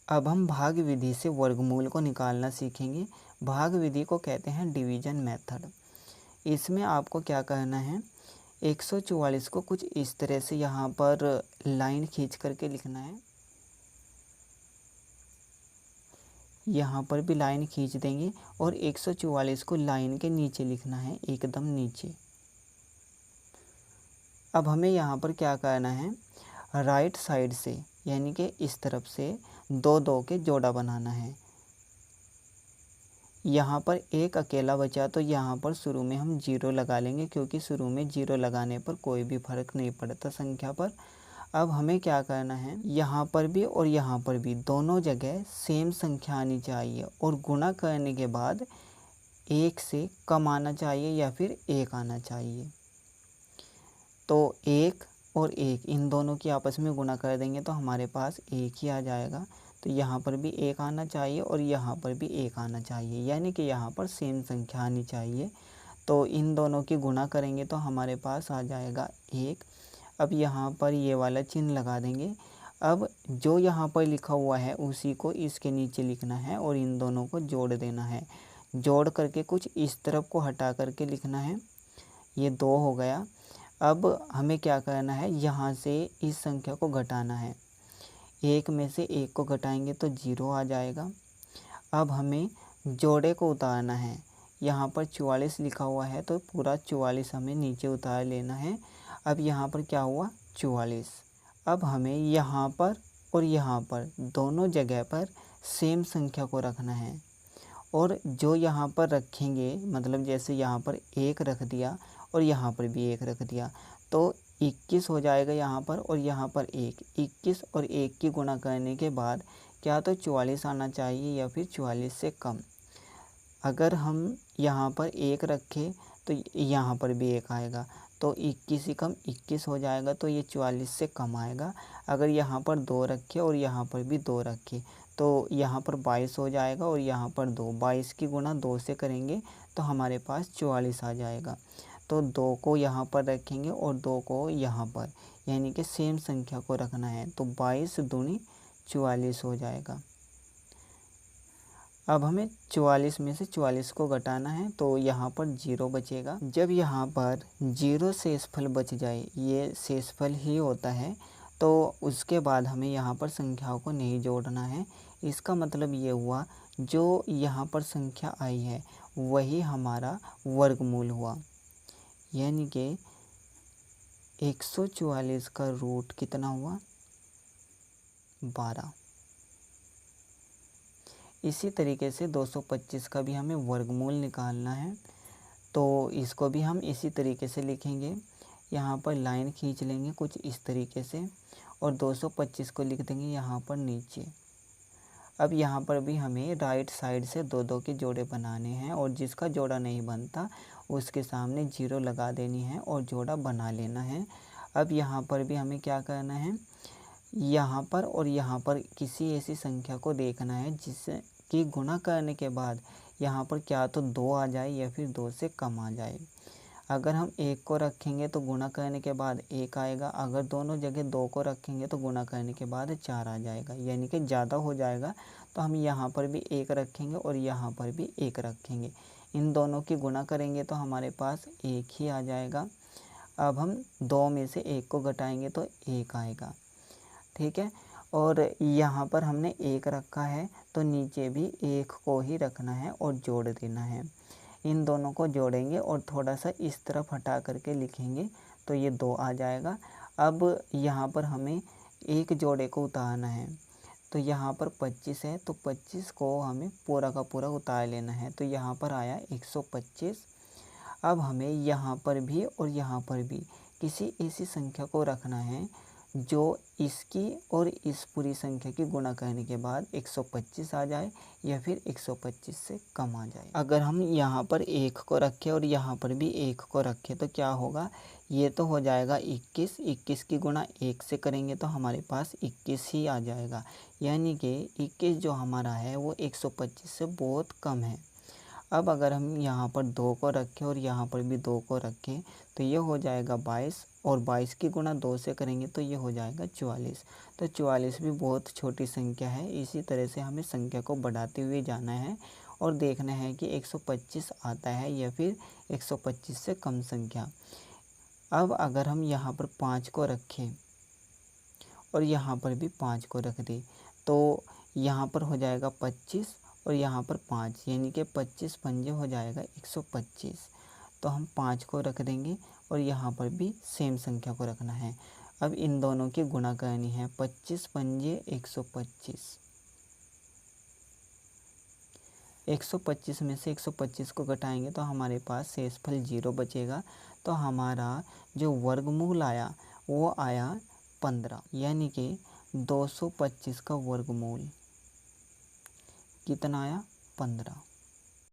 अब हम भाग विधि से वर्गमूल को निकालना सीखेंगे। भाग विधि को कहते हैं डिवीजन मेथड। इसमें आपको क्या करना है, 144 को कुछ इस तरह से यहाँ पर लाइन खींच करके लिखना है। यहाँ पर भी लाइन खींच देंगे और 144 को लाइन के नीचे लिखना है, एकदम नीचे। अब हमें यहाँ पर क्या करना है, राइट साइड से यानी कि इस तरफ से दो दो के जोड़ा बनाना है। यहाँ पर एक अकेला बचा तो यहाँ पर शुरू में हम 0 लगा लेंगे, क्योंकि शुरू में 0 लगाने पर कोई भी फर्क नहीं पड़ता संख्या पर। अब हमें क्या करना है, यहाँ पर भी और यहाँ पर भी दोनों जगह सेम संख्या आनी चाहिए और गुणा करने के बाद 1 से कम आना चाहिए या फिर 1 आना चाहिए। तो 1 और 1 इन दोनों की आपस में गुणा कर देंगे तो हमारे पास 1 ही आ जाएगा। तो यहाँ पर भी 1 आना चाहिए और यहाँ पर भी 1 आना चाहिए, यानी कि यहाँ पर सेम संख्या आनी चाहिए। तो इन दोनों की गुणा करेंगे तो हमारे पास आ जाएगा 1। अब यहाँ पर ये वाला चिन्ह लगा देंगे। अब जो यहाँ पर लिखा हुआ है उसी को इसके नीचे लिखना है और इन दोनों को जोड़ देना है। जोड़ करके कुछ इस तरफ को हटा करके लिखना है। ये 2 हो गया। अब हमें क्या करना है, यहाँ से इस संख्या को घटाना है। 1 में से 1 को घटाएंगे तो 0 आ जाएगा। अब हमें जोड़े को उतारना है। यहाँ पर 44 लिखा हुआ है तो पूरा 44 हमें नीचे उतार लेना है। अब यहाँ पर क्या हुआ, 44। अब हमें यहाँ पर और यहाँ पर दोनों जगह पर सेम संख्या को रखना है और जो यहाँ पर रखेंगे, मतलब जैसे यहाँ पर 1 रख दिया और यहाँ पर भी 1 रख दिया तो 21 हो जाएगा यहाँ पर और यहाँ पर 1। 21 और 1 की गुणा करने के बाद क्या तो 44 आना चाहिए या फिर 44 से कम। अगर हम यहाँ पर 1 रखें तो यहाँ पर भी 1 आएगा तो 21 से कम 21 हो जाएगा, तो ये 44 से कम आएगा। अगर यहाँ पर 2 रखें और यहाँ पर भी 2 रखें तो यहाँ पर 22 हो जाएगा और यहाँ पर 2, 22 की गुणा 2 से करेंगे तो हमारे पास 44 आ जाएगा। तो 2 को यहाँ पर रखेंगे और 2 को यहाँ पर, यानी कि सेम संख्या को रखना है। तो 22 दूनी 44 हो जाएगा। अब हमें 44 में से 44 को घटाना है तो यहाँ पर 0 बचेगा। जब यहाँ पर 0 शेषफल बच जाए, ये शेषफल ही होता है, तो उसके बाद हमें यहाँ पर संख्याओं को नहीं जोड़ना है। इसका मतलब ये हुआ जो यहाँ पर संख्या आई है वही हमारा वर्गमूल हुआ, यानी कि 144 का रूट कितना हुआ, 12। इसी तरीके से 225 का भी हमें वर्गमूल निकालना है तो इसको भी हम इसी तरीके से लिखेंगे। यहाँ पर लाइन खींच लेंगे कुछ इस तरीके से और 225 को लिख देंगे यहाँ पर नीचे। अब यहाँ पर भी हमें राइट साइड से 2-2 के जोड़े बनाने हैं और जिसका जोड़ा नहीं बनता उसके सामने 0 लगा देनी है और जोड़ा बना लेना है। अब यहाँ पर भी हमें क्या करना है, यहाँ पर और यहाँ पर किसी ऐसी संख्या को देखना है जिससे कि गुणा करने के बाद यहाँ पर क्या तो 2 आ जाए या फिर 2 से कम आ जाए। अगर हम 1 को रखेंगे तो गुणा करने के बाद 1 आएगा। अगर दोनों जगह 2 को रखेंगे तो गुणा करने के बाद 4 आ जाएगा, यानी कि ज़्यादा हो जाएगा। तो हम यहाँ पर भी 1 रखेंगे और यहाँ पर भी 1 रखेंगे। इन दोनों की गुणा करेंगे तो हमारे पास 1 ही आ जाएगा। अब हम 2 में से 1 को घटाएंगे तो 1 आएगा, ठीक है। और यहाँ पर हमने 1 रखा है तो नीचे भी 1 को ही रखना है और जोड़ देना है। इन दोनों को जोड़ेंगे और थोड़ा सा इस तरफ हटा करके लिखेंगे तो ये 2 आ जाएगा। अब यहाँ पर हमें एक जोड़े को उतारना है तो यहाँ पर 25 है तो 25 को हमें पूरा का पूरा उतार लेना है। तो यहाँ पर आया 125। अब हमें यहाँ पर भी और यहाँ पर भी किसी ऐसी संख्या को रखना है जो इसकी और इस पूरी संख्या की गुणा करने के बाद 125 आ जाए या फिर 125 से कम आ जाए। अगर हम यहाँ पर 1 को रखें और यहाँ पर भी 1 को रखें तो क्या होगा, ये तो हो जाएगा 21। 21 की गुणा 1 से करेंगे तो हमारे पास 21 ही आ जाएगा, यानी कि 21 जो हमारा है वो 125 से बहुत कम है। अब अगर हम यहाँ पर 2 को रखें और यहाँ पर भी 2 को रखें तो ये हो जाएगा 22 और 22 की गुणा 2 से करेंगे तो ये हो जाएगा 44। तो 44 भी बहुत छोटी संख्या है। इसी तरह से हमें संख्या को बढ़ाते हुए जाना है और देखना है कि 125 आता है या फिर 125 से कम संख्या। अब अगर हम यहाँ पर 5 को रखें और यहाँ पर भी 5 को रख दें तो यहाँ पर हो जाएगा 25 और यहाँ पर 5, यानी कि 25 पंजे हो जाएगा 125। तो हम 5 को रख देंगे और यहाँ पर भी सेम संख्या को रखना है। अब इन दोनों की गुणा करनी है, 25 पंजे 125। 125 में से 125 को घटाएंगे तो हमारे पास शेषफल 0 बचेगा। तो हमारा जो वर्गमूल आया वो आया 15, यानी कि 225 का वर्गमूल कितना आया? 15।